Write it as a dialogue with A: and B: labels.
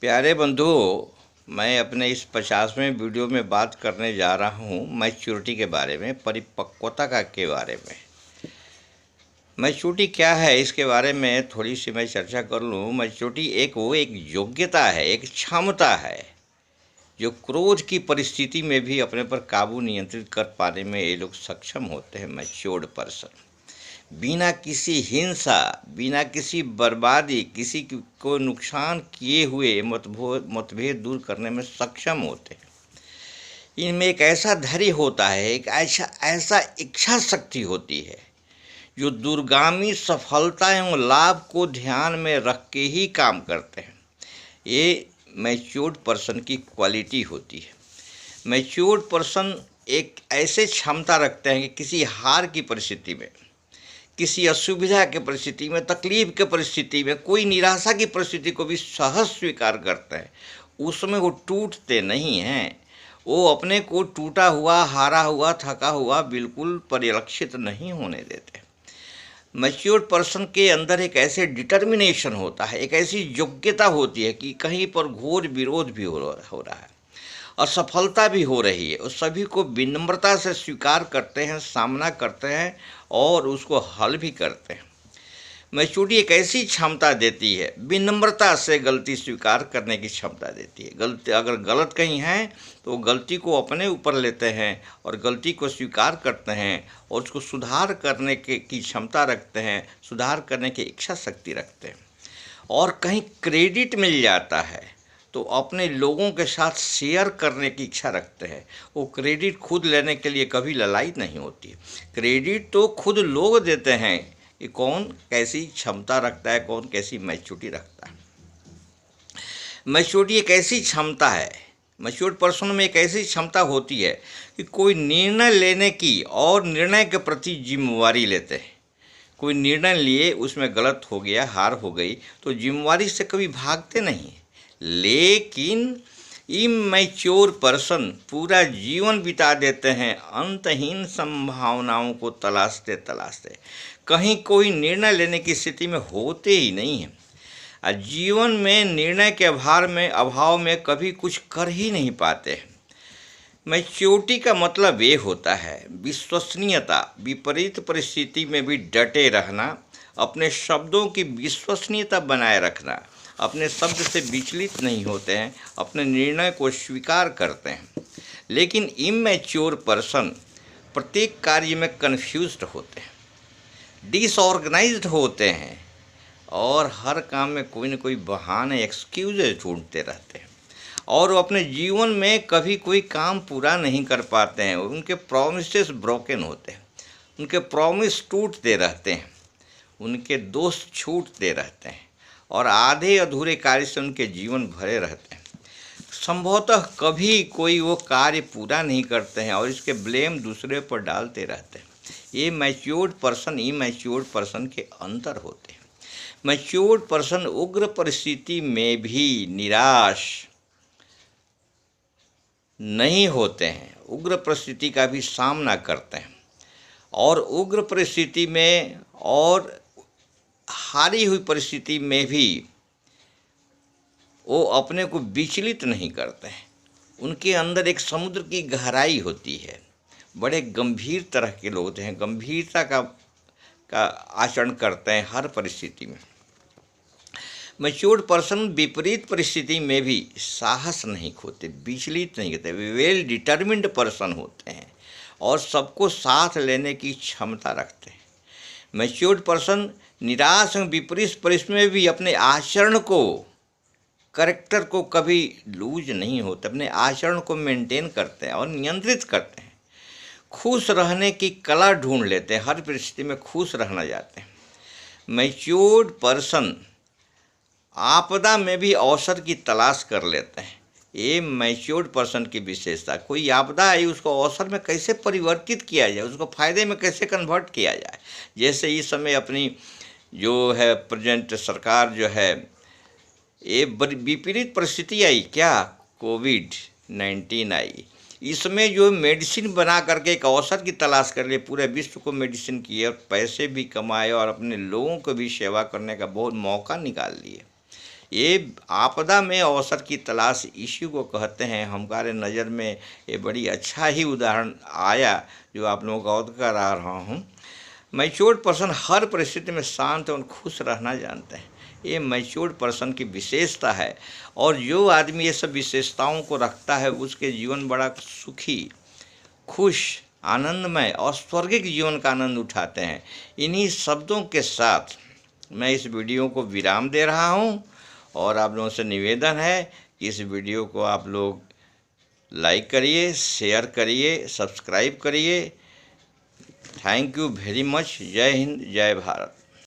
A: प्यारे बंधुओं, मैं अपने इस 50वें वीडियो में बात करने जा रहा हूँ मैच्योरिटी के बारे में, परिपक्वता का के बारे में। मैच्योरिटी क्या है, इसके बारे में थोड़ी सी मैं चर्चा कर लूँ। मैच्योरिटी एक योग्यता है, एक क्षमता है जो क्रोध की परिस्थिति में भी अपने पर काबू नियंत्रित कर पाने में ये लोग सक्षम होते हैं। मैच्योर्ड पर्सन बिना किसी हिंसा, बिना किसी बर्बादी, को नुकसान किए हुए मतभेद दूर करने में सक्षम होते हैं। इनमें एक ऐसा धैर्य होता है, एक ऐसा ऐसा इच्छा शक्ति होती है जो दूरगामी सफलता एवं लाभ को ध्यान में रख के ही काम करते हैं। ये मैच्योर्ड पर्सन की क्वालिटी होती है। मैच्योर्ड पर्सन एक ऐसे क्षमता रखते हैं कि किसी हार की परिस्थिति में, किसी असुविधा के परिस्थिति में, तकलीफ के परिस्थिति में, कोई निराशा की परिस्थिति को भी सहज स्वीकार करते हैं। उसमें वो टूटते नहीं हैं। वो अपने को टूटा हुआ, हारा हुआ, थका हुआ बिल्कुल परिलक्षित नहीं होने देते। मैच्योर्ड पर्सन के अंदर एक ऐसे डिटर्मिनेशन होता है, एक ऐसी योग्यता होती है कि कहीं पर घोर विरोध भी हो रहा है, असफलता भी हो रही है, उस सभी को विनम्रता से स्वीकार करते हैं, सामना करते हैं और उसको हल भी करते हैं। मैच्योरिटी एक ऐसी क्षमता देती है, विनम्रता से गलती स्वीकार करने की क्षमता देती है। गलती अगर गलत कहीं है तो गलती को अपने ऊपर लेते हैं और गलती को स्वीकार करते हैं और उसको सुधार करने की क्षमता रखते हैं, सुधार करने की इच्छा शक्ति रखते हैं। और कहीं क्रेडिट मिल जाता है तो अपने लोगों के साथ शेयर करने की इच्छा रखते हैं। वो क्रेडिट खुद लेने के लिए कभी ललायत नहीं होती। क्रेडिट तो खुद लोग देते हैं कि कौन कैसी क्षमता रखता है, कौन कैसी मैच्योरिटी रखता है। मैच्योरिटी एक ऐसी क्षमता है, मैच्योर्ड पर्सन में एक ऐसी क्षमता होती है कि कोई निर्णय लेने की और निर्णय के प्रति जिम्मेवारी लेते हैं। कोई निर्णय लिए, उसमें गलत हो गया, हार हो गई, तो जिम्मेवारी से कभी भागते नहीं। लेकिन इमैच्योर पर्सन पूरा जीवन बिता देते हैं अंतहीन संभावनाओं को तलाशते तलाशते, कहीं कोई निर्णय लेने की स्थिति में होते ही नहीं हैं। जीवन में निर्णय के अभाव में कभी कुछ कर ही नहीं पाते। मैच्योरिटी का मतलब ये होता है विश्वसनीयता, विपरीत परिस्थिति में भी डटे रहना, अपने शब्दों की विश्वसनीयता बनाए रखना, अपने शब्द से विचलित नहीं होते हैं, अपने निर्णय को स्वीकार करते हैं। लेकिन इमैच्योर पर्सन प्रत्येक कार्य में कन्फ्यूज्ड होते हैं, डिसऑर्गेनाइज्ड होते हैं और हर काम में कोई न कोई बहाने, एक्सक्यूजेज ढूंढते रहते हैं और वो अपने जीवन में कभी कोई काम पूरा नहीं कर पाते हैं। उनके प्रॉमिसेस ब्रोकन होते हैं, उनके प्रॉमिस टूटते रहते हैं, उनके दोस्त छूटते रहते हैं और आधे अधूरे कार्य से उनके जीवन भरे रहते हैं। संभवतः कभी कोई वो कार्य पूरा नहीं करते हैं और इसके ब्लेम दूसरे पर डालते रहते हैं। ये मैच्योर्ड पर्सन इमैच्योर्ड पर्सन के अंतर होते हैं। मैच्योर्ड पर्सन उग्र परिस्थिति में भी निराश नहीं होते हैं, उग्र परिस्थिति का भी सामना करते हैं और उग्र परिस्थिति में और हारी हुई परिस्थिति में भी वो अपने को विचलित नहीं करते हैं। उनके अंदर एक समुद्र की गहराई होती है। बड़े गंभीर तरह के लोग होते हैं, गंभीरता का आचरण करते हैं हर परिस्थिति में। मैच्योर्ड पर्सन विपरीत परिस्थिति में भी साहस नहीं खोते, विचलित नहीं होते, वेल डिटर्मिन्ड पर्सन होते हैं और सबको साथ लेने की क्षमता रखते हैं। मैच्योर्ड पर्सन निराश एवं विपरीत परिस्थिति में भी अपने आचरण को, करेक्टर को कभी लूज नहीं होते, अपने आचरण को मेंटेन करते हैं और नियंत्रित करते हैं। खुश रहने की कला ढूंढ लेते हैं, हर परिस्थिति में खुश रहना चाहते हैं। मैच्योर्ड पर्सन आपदा में भी अवसर की तलाश कर लेते हैं। ये मैच्योर्ड पर्सन की विशेषता। कोई आपदा आई, उसको अवसर में कैसे परिवर्तित किया जाए, उसको फ़ायदे में कैसे कन्वर्ट किया जाए। जैसे इस समय अपनी जो है प्रेजेंट सरकार जो है, ये विपरीत परिस्थिति आई, क्या कोविड-19 आई, इसमें जो मेडिसिन बना करके एक अवसर की तलाश कर लिए, पूरे विश्व को मेडिसिन किए और पैसे भी कमाए और अपने लोगों को भी सेवा करने का बहुत मौका निकाल लिए। ये आपदा में अवसर की तलाश इसी को कहते हैं। हमारे नज़र में ये बड़ी अच्छा ही उदाहरण आया जो आप लोगों को अवगत करा रहा हूँ। मैच्योर्ड पर्सन हर परिस्थिति में शांत और खुश रहना जानते हैं। ये मैच्योर्ड पर्सन की विशेषता है, और जो आदमी ये सब विशेषताओं को रखता है उसके जीवन बड़ा सुखी, खुश, आनंदमय और स्वर्गिक जीवन का आनंद उठाते हैं। इन्हीं शब्दों के साथ मैं इस वीडियो को विराम दे रहा हूँ, और आप लोगों से निवेदन है कि इस वीडियो को आप लोग लाइक करिए, शेयर करिए, सब्सक्राइब करिए। Thank you very much. जय हिंद, जय भारत।